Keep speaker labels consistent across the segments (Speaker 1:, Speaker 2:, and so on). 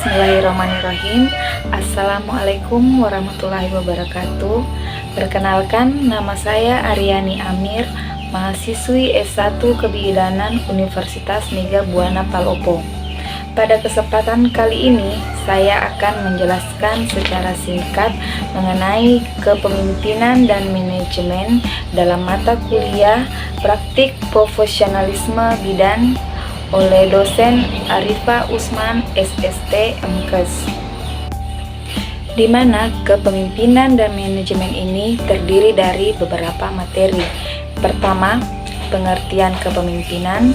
Speaker 1: Bismillahirrahmanirrahim. Assalamualaikum warahmatullahi wabarakatuh. Perkenalkan, nama saya Aryani Amir, mahasiswi S1 Kebidanan Universitas Niga Buana Palopo. Pada kesempatan kali ini, saya akan menjelaskan secara singkat mengenai kepemimpinan dan manajemen dalam mata kuliah Praktik Profesionalisme Bidan oleh dosen Arifah Usman SST MKes, di mana kepemimpinan dan manajemen ini terdiri dari beberapa materi. Pertama, pengertian kepemimpinan.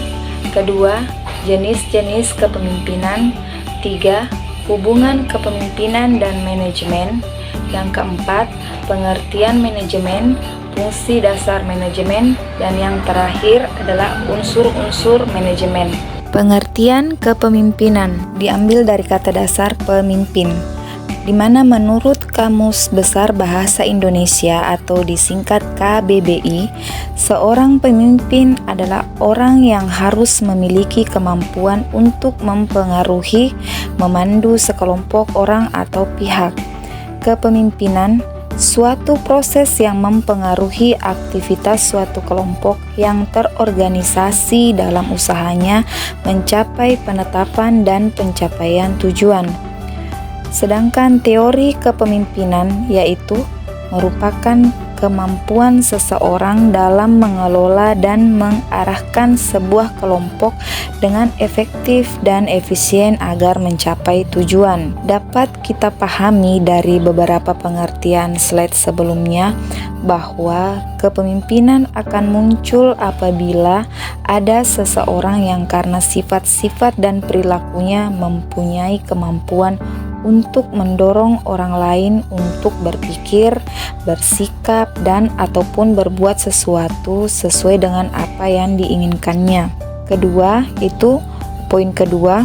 Speaker 1: Kedua, jenis-jenis kepemimpinan. Tiga, hubungan kepemimpinan dan manajemen. Yang keempat, pengertian manajemen, fungsi dasar manajemen, dan yang terakhir adalah unsur-unsur manajemen. Pengertian kepemimpinan diambil dari kata dasar pemimpin, di mana menurut Kamus Besar Bahasa Indonesia atau disingkat KBBI, seorang pemimpin adalah orang yang harus memiliki kemampuan untuk mempengaruhi, memandu sekelompok orang atau pihak. Kepemimpinan suatu proses yang mempengaruhi aktivitas suatu kelompok yang terorganisasi dalam usahanya mencapai penetapan dan pencapaian tujuan. Sedangkan teori kepemimpinan yaitu merupakan kemampuan seseorang dalam mengelola dan mengarahkan sebuah kelompok dengan efektif dan efisien agar mencapai tujuan. Dapat kita pahami dari beberapa pengertian slide sebelumnya bahwa kepemimpinan akan muncul apabila ada seseorang yang karena sifat-sifat dan perilakunya mempunyai kemampuan untuk mendorong orang lain untuk berpikir, bersikap, dan ataupun berbuat sesuatu sesuai dengan apa yang diinginkannya. Poin kedua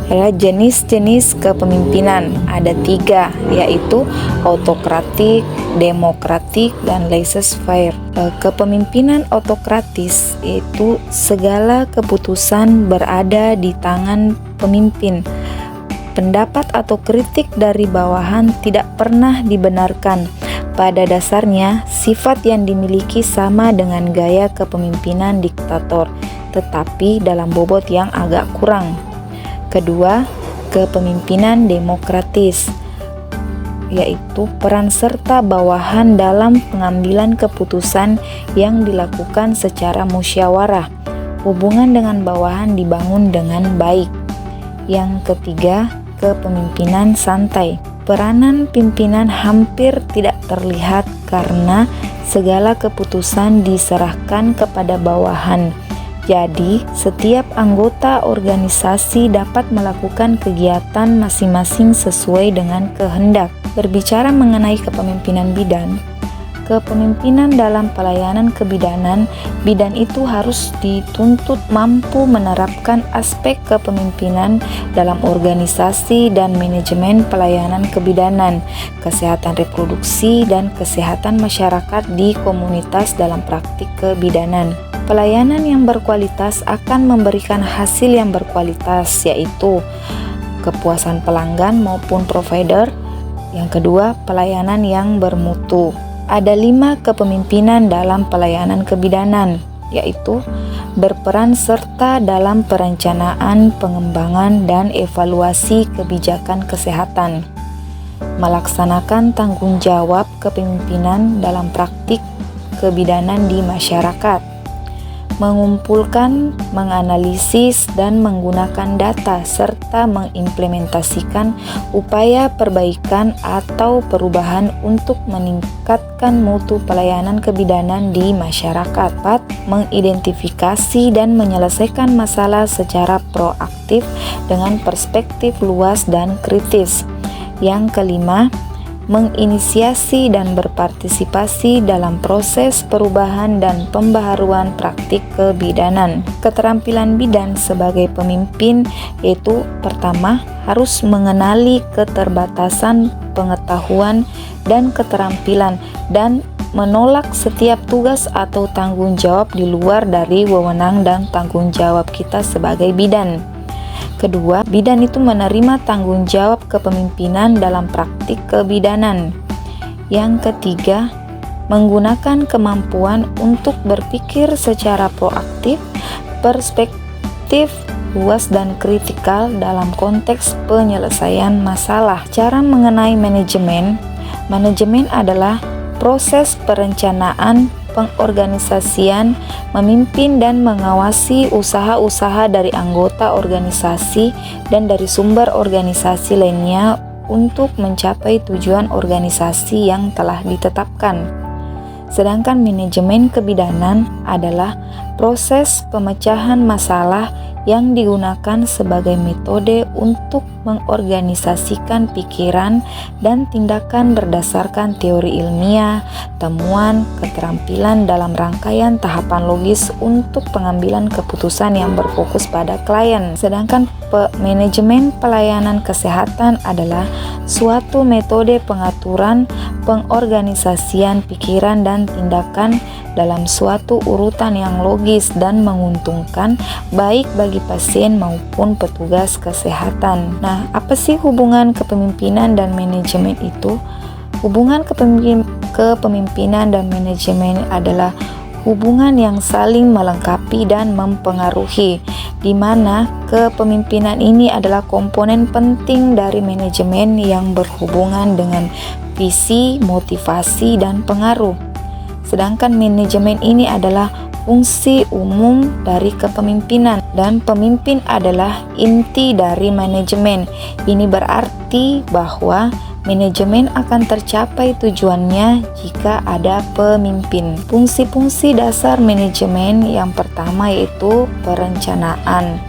Speaker 1: adalah jenis-jenis kepemimpinan. Ada 3, yaitu autokratik, demokratik, dan laissez-faire. Kepemimpinan autokratis yaitu segala keputusan berada di tangan pemimpin. Pendapat atau kritik dari bawahan tidak pernah dibenarkan. Pada dasarnya, sifat yang dimiliki sama dengan gaya kepemimpinan diktator, tetapi dalam bobot yang agak kurang. Kedua, kepemimpinan demokratis, yaitu peran serta bawahan dalam pengambilan keputusan yang dilakukan secara musyawarah. Hubungan dengan bawahan dibangun dengan baik. Yang ketiga, kepemimpinan santai. Peranan pimpinan hampir tidak terlihat karena segala keputusan diserahkan kepada bawahan. Jadi, setiap anggota organisasi dapat melakukan kegiatan masing-masing sesuai dengan kehendak. Berbicara mengenai kepemimpinan bidan, kepemimpinan dalam pelayanan kebidanan, bidan itu harus dituntut mampu menerapkan aspek kepemimpinan dalam organisasi dan manajemen pelayanan kebidanan, kesehatan reproduksi, dan kesehatan masyarakat di komunitas dalam praktik kebidanan. Pelayanan yang berkualitas akan memberikan hasil yang berkualitas, yaitu kepuasan pelanggan maupun provider. Yang kedua, pelayanan yang bermutu. Ada 5 kepemimpinan dalam pelayanan kebidanan, yaitu berperan serta dalam perencanaan, pengembangan, dan evaluasi kebijakan kesehatan, melaksanakan tanggung jawab kepemimpinan dalam praktik kebidanan di masyarakat, mengumpulkan, menganalisis, dan menggunakan data, serta mengimplementasikan upaya perbaikan atau perubahan untuk meningkatkan mutu pelayanan kebidanan di masyarakat. 4. Mengidentifikasi dan menyelesaikan masalah secara proaktif dengan perspektif luas dan kritis. Yang kelima, menginisiasi dan berpartisipasi dalam proses perubahan dan pembaharuan praktik kebidanan. Keterampilan bidan sebagai pemimpin yaitu pertama, harus mengenali keterbatasan pengetahuan dan keterampilan dan menolak setiap tugas atau tanggung jawab di luar dari wewenang dan tanggung jawab kita sebagai bidan. Kedua, bidan itu menerima tanggung jawab kepemimpinan dalam praktik kebidanan. Yang ketiga, menggunakan kemampuan untuk berpikir secara proaktif, perspektif luas dan kritikal dalam konteks penyelesaian masalah. Cara mengenai manajemen. Manajemen adalah proses perencanaan, pengorganisasian, memimpin dan mengawasi usaha-usaha dari anggota organisasi dan dari sumber organisasi lainnya untuk mencapai tujuan organisasi yang telah ditetapkan. Sedangkan manajemen kebidanan adalah proses pemecahan masalah yang digunakan sebagai metode untuk mengorganisasikan pikiran dan tindakan berdasarkan teori ilmiah, temuan, keterampilan dalam rangkaian tahapan logis untuk pengambilan keputusan yang berfokus pada klien. Sedangkan manajemen pelayanan kesehatan adalah suatu metode pengaturan, pengorganisasian pikiran dan tindakan dalam suatu urutan yang logis dan menguntungkan baik bagi pasien maupun petugas kesehatan. Nah, apa sih hubungan kepemimpinan dan manajemen itu? Hubungan kepemimpinan dan manajemen adalah hubungan yang saling melengkapi dan mempengaruhi, di mana kepemimpinan ini adalah komponen penting dari manajemen yang berhubungan dengan visi, motivasi, dan pengaruh. Sedangkan manajemen ini adalah fungsi umum dari kepemimpinan dan pemimpin adalah inti dari manajemen. Ini berarti bahwa manajemen akan tercapai tujuannya jika ada pemimpin. Fungsi-fungsi dasar manajemen yang pertama yaitu perencanaan.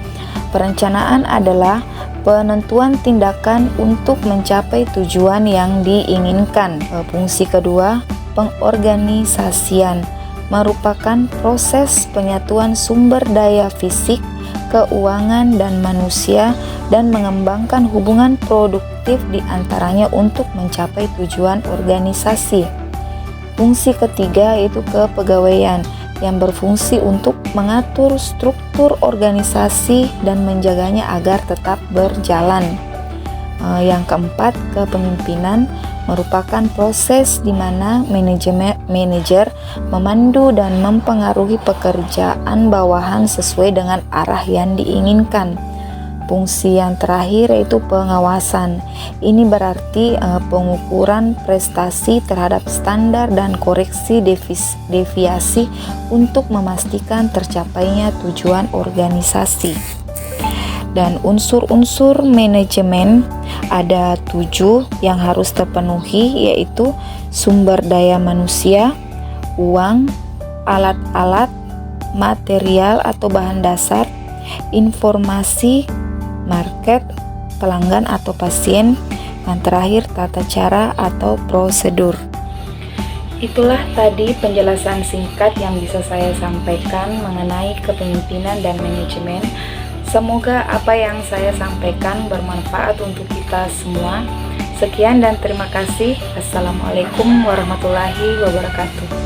Speaker 1: Perencanaan adalah penentuan tindakan untuk mencapai tujuan yang diinginkan. Fungsi kedua, pengorganisasian, merupakan proses penyatuan sumber daya fisik, keuangan, dan manusia dan mengembangkan hubungan produktif di antaranya untuk mencapai tujuan organisasi. Fungsi ketiga yaitu kepegawaian yang berfungsi untuk mengatur struktur organisasi dan menjaganya agar tetap berjalan. Yang keempat, kepemimpinan merupakan proses di mana manajer memandu dan mempengaruhi pekerjaan bawahan sesuai dengan arah yang diinginkan. Fungsi yang terakhir yaitu pengawasan. Ini berarti pengukuran prestasi terhadap standar dan koreksi deviasi untuk memastikan tercapainya tujuan organisasi. Dan unsur-unsur manajemen ada 7 yang harus terpenuhi, yaitu sumber daya manusia, uang, alat-alat, material atau bahan dasar, informasi, market, pelanggan atau pasien, dan terakhir tata cara atau prosedur. Itulah tadi penjelasan singkat yang bisa saya sampaikan mengenai kepemimpinan dan manajemen. Semoga apa yang saya sampaikan bermanfaat untuk kita semua. Sekian dan terima kasih. Assalamualaikum warahmatullahi wabarakatuh.